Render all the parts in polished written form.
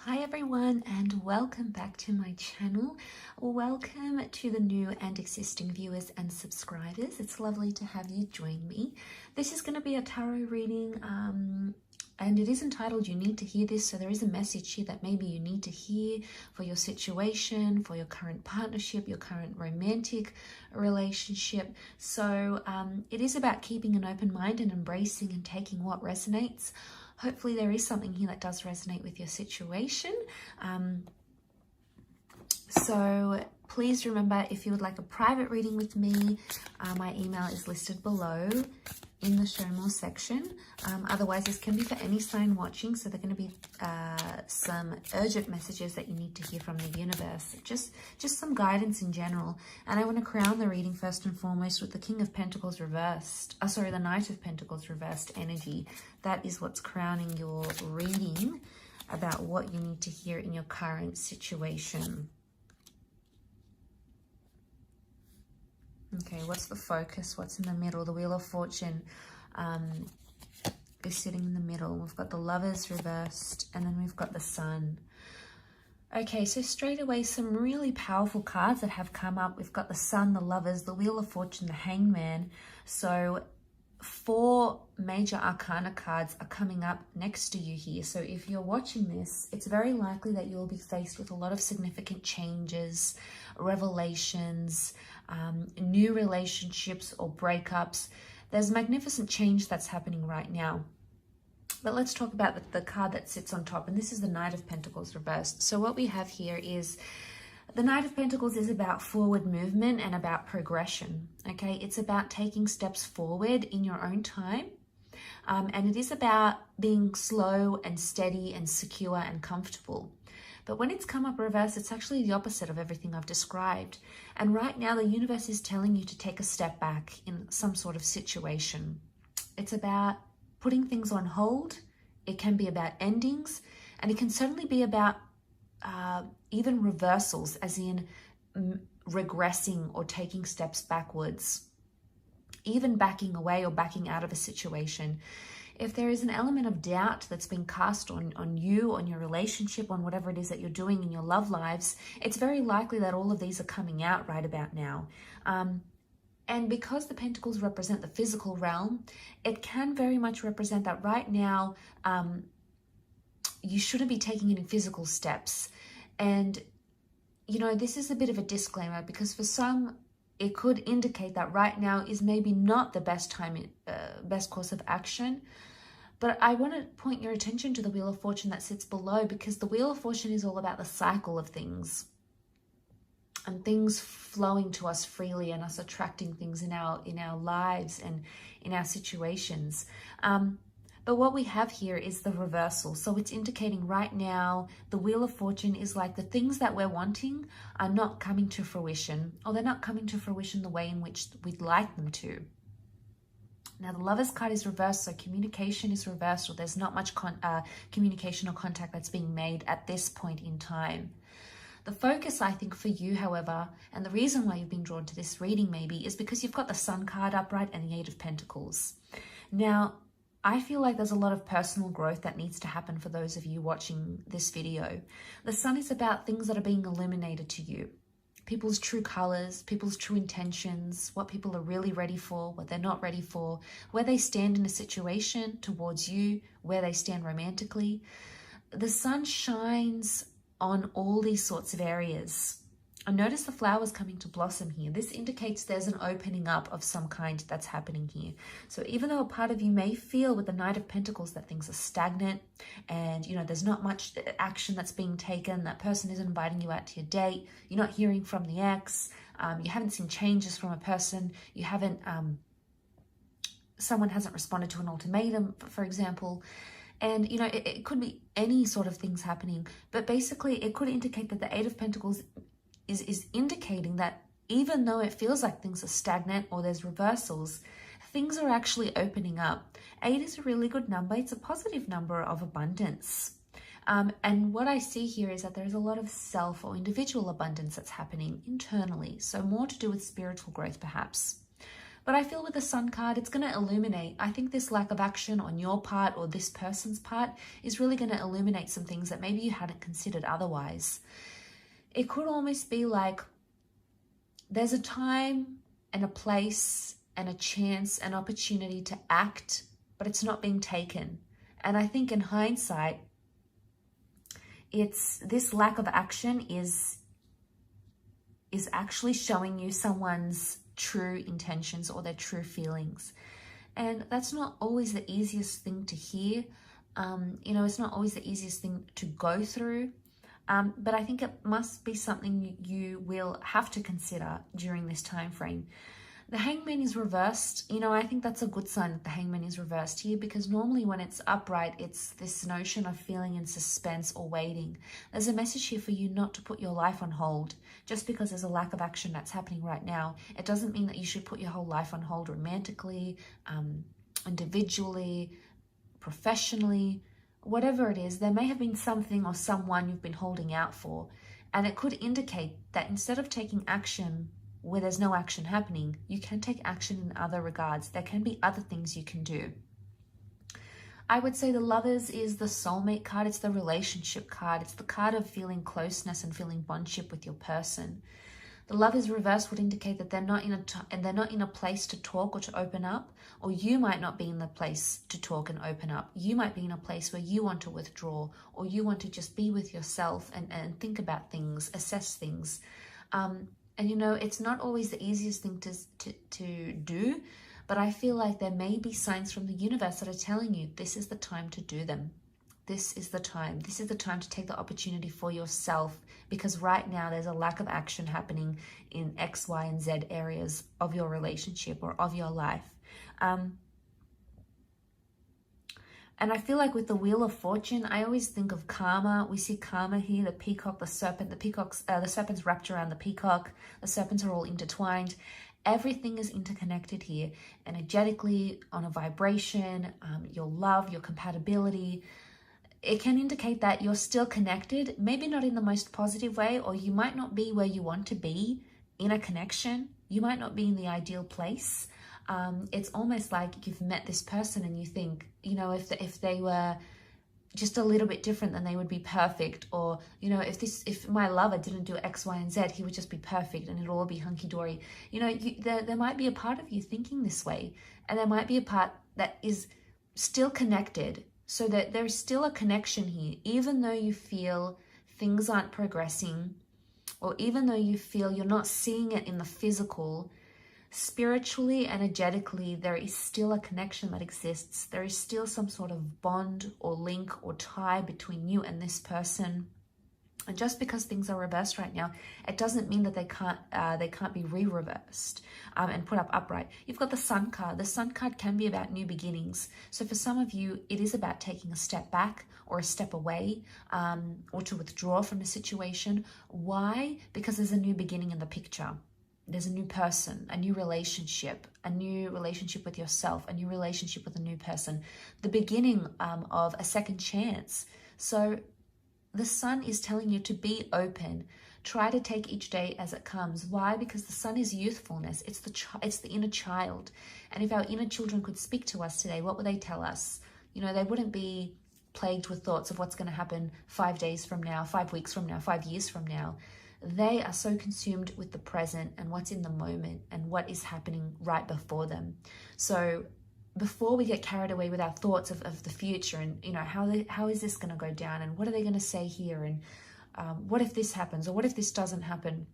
Hi everyone, and welcome back to my channel. Welcome to the new and existing viewers and subscribers. It's lovely to have you join me. This is going to be a tarot reading and it is entitled You Need to Hear This. So there is a message here that maybe you need to hear for your situation, for your current partnership, your current romantic relationship. So it is about keeping an open mind and embracing and taking what resonates. Hopefully there is something here that does resonate with your situation. So please remember, if you would like a private reading with me, my email is listed below in the show more section. Otherwise, this can be for any sign watching. So there are going to be some urgent messages that you need to hear from the universe. Just some guidance in general. And I want to crown the reading first and foremost with the King of Pentacles reversed. The Knight of Pentacles reversed energy. That is what's crowning your reading about what you need to hear in your current situation. Okay, what's the focus? What's in the middle? The Wheel of Fortune is sitting in the middle. We've got the Lovers reversed, and then we've got the Sun. Okay, so straight away, some really powerful cards that have come up. We've got the Sun, the Lovers, the Wheel of Fortune, the Hangman. So 4 major arcana cards are coming up next to you here. So if you're watching this, it's very likely that you'll be faced with a lot of significant changes, revelations, new relationships or breakups. There's magnificent change that's happening right now. But let's talk about the card that sits on top, and this is the Knight of Pentacles reversed. So what we have here is the Knight of Pentacles is about forward movement and about progression, okay? It's about taking steps forward in your own time. And it is about being slow and steady and secure and comfortable. But when it's come up reverse, it's actually the opposite of everything I've described. And right now, the universe is telling you to take a step back in some sort of situation. It's about putting things on hold. It can be about endings, and it can certainly be about even reversals, as in regressing or taking steps backwards, even backing away or backing out of a situation. If there is an element of doubt that's been cast on you, on your relationship, on whatever it is that you're doing in your love lives, it's very likely that all of these are coming out right about now. And because the Pentacles represent the physical realm, it can very much represent that right now you shouldn't be taking any physical steps. And, you know, this is a bit of a disclaimer, because for some, it could indicate that right now is maybe not the best time, best course of action. But I want to point your attention to the Wheel of Fortune that sits below, because the Wheel of Fortune is all about the cycle of things and things flowing to us freely and us attracting things in our lives and in our situations. But what we have here is the reversal. So it's indicating right now the Wheel of Fortune is like the things that we're wanting are not coming to fruition, or they're not coming to fruition the way in which we'd like them to. Now, the Lovers card is reversed, so communication is reversed, or there's not much communication or contact that's being made at this point in time. The focus, I think, for you, however, and the reason why you've been drawn to this reading maybe, is because you've got the Sun card upright and the 8 of Pentacles. Now, I feel like there's a lot of personal growth that needs to happen for those of you watching this video. The Sun is about things that are being illuminated to you. People's true colors, people's true intentions, what people are really ready for, what they're not ready for, where they stand in a situation towards you, where they stand romantically. The Sun shines on all these sorts of areas. And notice the flowers coming to blossom here. This indicates there's an opening up of some kind that's happening here. So even though a part of you may feel with the Knight of Pentacles that things are stagnant and, you know, there's not much action that's being taken, that person isn't inviting you out to your date, you're not hearing from the ex, you haven't seen changes from a person, you haven't, someone hasn't responded to an ultimatum, for example. And, you know, it could be any sort of things happening, but basically it could indicate that the 8 of Pentacles is indicating that even though it feels like things are stagnant or there's reversals, things are actually opening up. 8 is a really good number. It's a positive number of abundance. And what I see here is that there's a lot of self or individual abundance that's happening internally. So more to do with spiritual growth, perhaps. But I feel with the Sun card, it's going to illuminate. I think this lack of action on your part or this person's part is really going to illuminate some things that maybe you hadn't considered otherwise. It could almost be like there's a time and a place and a chance and opportunity to act, but it's not being taken. And I think in hindsight, it's this lack of action is actually showing you someone's true intentions or their true feelings. And that's not always the easiest thing to hear. You know, it's not always the easiest thing to go through. But I think it must be something you will have to consider during this time frame. The Hangman is reversed. You know, I think that's a good sign that the Hangman is reversed here, because normally when it's upright, it's this notion of feeling in suspense or waiting. There's a message here for you not to put your life on hold. Just because there's a lack of action that's happening right now, it doesn't mean that you should put your whole life on hold romantically, individually, professionally, whatever it is. There may have been something or someone you've been holding out for, and it could indicate that instead of taking action where there's no action happening, you can take action in other regards. There can be other things you can do. I would say the Lovers is the soulmate card. It's the relationship card. It's the card of feeling closeness and feeling bondship with your person. The Lovers reverse would indicate that they're not in a place to talk or to open up, or you might not be in the place to talk and open up. You might be in a place where you want to withdraw, or you want to just be with yourself and think about things, assess things. And you know, it's not always the easiest thing to do, but I feel like there may be signs from the universe that are telling you this is the time to do them. This is the time. This is the time to take the opportunity for yourself, because right now there's a lack of action happening in X, Y, and Z areas of your relationship or of your life. And I feel like with the Wheel of Fortune, I always think of karma. We see karma here, the peacock, the serpent, the serpent's wrapped around the peacock. The serpents are all intertwined. Everything is interconnected here, energetically, on a vibration, your love, your compatibility. It can indicate that you're still connected, maybe not in the most positive way, or you might not be where you want to be in a connection. You might not be in the ideal place. It's almost like you've met this person and you think, you know, if they were just a little bit different, then they would be perfect. Or, you know, if my lover didn't do X, Y, and Z, he would just be perfect and it'll all be hunky-dory. You know, there might be a part of you thinking this way, and there might be a part that is still connected, so that there's still a connection here, even though you feel things aren't progressing, or even though you feel you're not seeing it in the physical. Spiritually, energetically, there is still a connection that exists. There is still some sort of bond or link or tie between you and this person. And just because things are reversed right now, it doesn't mean that they can't be re-reversed and put up upright. You've got the Sun card. The Sun card can be about new beginnings. So for some of you, it is about taking a step back or a step away, or to withdraw from a situation. Why? Because there's a new beginning in the picture. There's a new person, a new relationship with yourself, a new relationship with a new person, the beginning of a second chance. So the Sun is telling you to be open. Try to take each day as it comes. Why? Because the Sun is youthfulness. It's the inner child. And if our inner children could speak to us today, what would they tell us? You know, they wouldn't be plagued with thoughts of what's going to happen 5 days from now, 5 weeks from now, 5 years from now. They are so consumed with the present and what's in the moment and what is happening right before them. So before we get carried away with our thoughts of the future and, you know, how is this going to go down and what are they going to say here and what if this happens or what if this doesn't happen,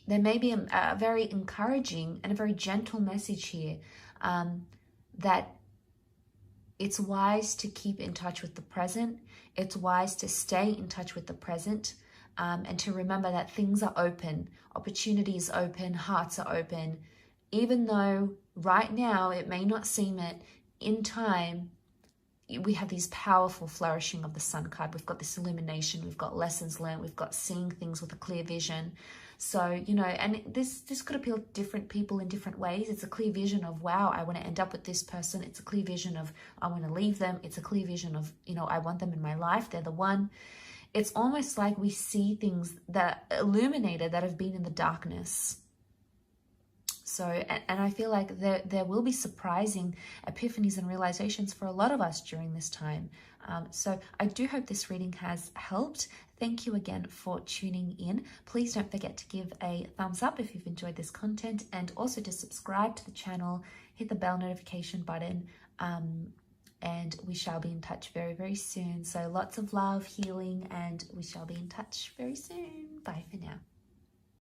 there may be a very encouraging and a very gentle message here that it's wise to keep in touch with the present. It's wise to stay in touch with the present. And to remember that things are open, opportunities open, hearts are open. Even though right now it may not seem it, in time, we have these powerful flourishing of the Sun card. We've got this illumination, we've got lessons learned, we've got seeing things with a clear vision. So, you know, and this could appeal to different people in different ways. It's a clear vision of, wow, I want to end up with this person. It's a clear vision of, I want to leave them. It's a clear vision of, you know, I want them in my life. They're the one. It's almost like we see things that illuminated that have been in the darkness. So, and I feel like there will be surprising epiphanies and realizations for a lot of us during this time. So I do hope this reading has helped. Thank you again for tuning in. Please don't forget to give a thumbs up if you've enjoyed this content, and also to subscribe to the channel, hit the bell notification button, and we shall be in touch very, very soon. So lots of love, healing, and we shall be in touch very soon. Bye for now.